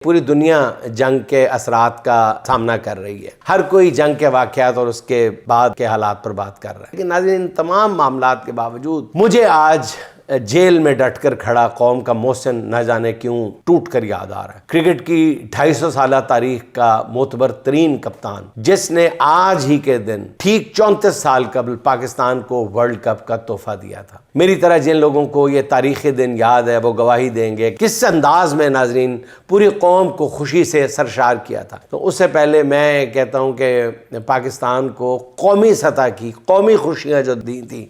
پوری دنیا جنگ کے اثرات کا سامنا کر رہی ہے. ہر کوئی جنگ کے واقعات اور اس کے بعد کے حالات پر بات کر رہا ہے. لیکن ناظرین، ان تمام معاملات کے باوجود مجھے آج جیل میں ڈٹ کر کھڑا قوم کا محسن نہ جانے کیوں ٹوٹ کر یاد آ رہا ہے. کرکٹ کی 250 سالہ تاریخ کا معتبر ترین کپتان، جس نے آج ہی کے دن ٹھیک 34 سال قبل پاکستان کو ورلڈ کپ کا تحفہ دیا تھا. میری طرح جن لوگوں کو یہ تاریخی دن یاد ہے وہ گواہی دیں گے کس انداز میں ناظرین پوری قوم کو خوشی سے سرشار کیا تھا. تو اس سے پہلے میں کہتا ہوں کہ پاکستان کو قومی سطح کی قومی خوشیاں جو دی تھیں،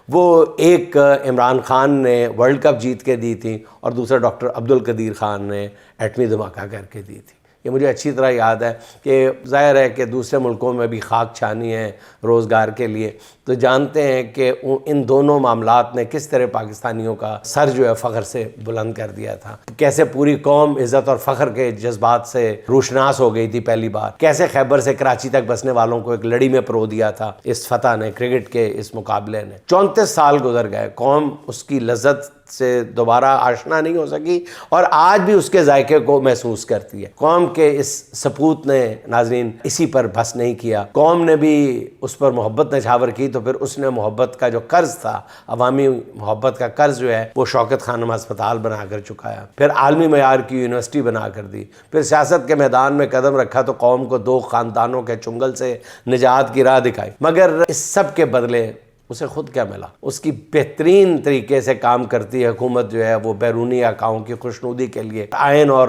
وہ ایک عمران خان نے ورلڈ کپ جیت کے دی تھی اور دوسرا ڈاکٹر عبدالقدیر خان نے ایٹمی دھماکہ کر کے دی تھی. یہ مجھے اچھی طرح یاد ہے کہ ظاہر ہے کہ دوسرے ملکوں میں بھی خاک چھانی ہے روزگار کے لیے، تو جانتے ہیں کہ ان دونوں معاملات نے کس طرح پاکستانیوں کا سر جو ہے فخر سے بلند کر دیا تھا. کیسے پوری قوم عزت اور فخر کے جذبات سے روشناس ہو گئی تھی پہلی بار. کیسے خیبر سے کراچی تک بسنے والوں کو ایک لڑی میں پرو دیا تھا اس فتح نے، کرکٹ کے اس مقابلے نے. 34 سال گزر گئے، قوم اس کی لذت سے دوبارہ آشنا نہیں ہو سکی اور آج بھی اس کے ذائقے کو محسوس کرتی ہے. قوم کے اس سپوت نے ناظرین اسی پر بس نہیں کیا. قوم نے بھی اس پر محبت نچھاور کی تو پھر اس نے محبت کا جو قرض تھا، عوامی محبت کا قرض جو ہے، وہ شوکت خانم ہسپتال بنا کر چکایا، پھر عالمی معیار کی یونیورسٹی بنا کر دی، پھر سیاست کے میدان میں قدم رکھا تو قوم کو 2 خاندانوں کے چنگل سے نجات کی راہ دکھائی. مگر اس سب کے بدلے اسے خود کیا ملا؟ اس کی بہترین طریقے سے کام کرتی حکومت جو ہے وہ بیرونی آقاؤں کی خوشنودی کے لیے آئین اور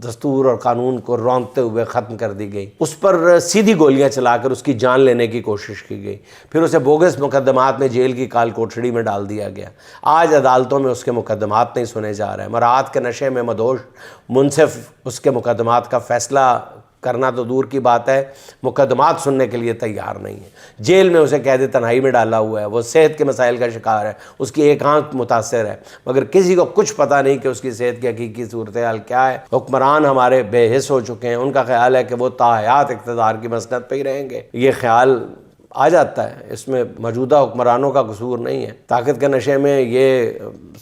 دستور اور قانون کو رونقتے ہوئے ختم کر دی گئی. اس پر سیدھی گولیاں چلا کر اس کی جان لینے کی کوشش کی گئی. پھر اسے بوگس مقدمات میں جیل کی کال کوٹڑی میں ڈال دیا گیا. آج عدالتوں میں اس کے مقدمات نہیں سنے جا رہے ہیں. مراعات کے نشے میں مدہوش منصف اس کے مقدمات کا فیصلہ کرنا تو دور کی بات ہے، مقدمات سننے کے لیے تیار نہیں ہے. جیل میں اسے قید تنہائی میں ڈالا ہوا ہے. وہ صحت کے مسائل کا شکار ہے، اس کی ایک آنکھ متاثر ہے، مگر کسی کو کچھ پتہ نہیں کہ اس کی صحت کی حقیقی صورتحال کیا ہے. حکمران ہمارے بے حس ہو چکے ہیں. ان کا خیال ہے کہ وہ تا حیات اقتدار کی مسند پہ ہی رہیں گے. یہ خیال آ جاتا ہے، اس میں موجودہ حکمرانوں کا قصور نہیں ہے. طاقت کے نشے میں یہ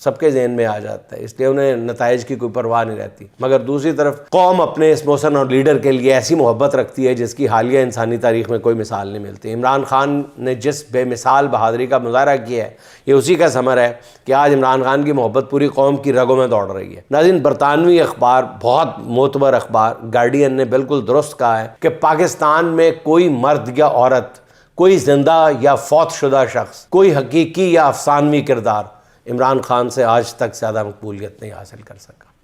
سب کے ذہن میں آ جاتا ہے، اس لیے انہیں نتائج کی کوئی پرواہ نہیں رہتی. مگر دوسری طرف قوم اپنے اس محسن اور لیڈر کے لیے ایسی محبت رکھتی ہے جس کی حالیہ انسانی تاریخ میں کوئی مثال نہیں ملتی. عمران خان نے جس بے مثال بہادری کا مظاہرہ کیا ہے، یہ اسی کا ثمر ہے کہ آج عمران خان کی محبت پوری قوم کی رگوں میں دوڑ رہی ہے. ناظرین، برطانوی اخبار، بہت معتبر اخبار گارڈین نے بالکل درست کہا ہے کہ پاکستان میں کوئی مرد یا عورت، کوئی زندہ یا فوت شدہ شخص، کوئی حقیقی یا افسانوی کردار عمران خان سے آج تک زیادہ مقبولیت نہیں حاصل کر سکا.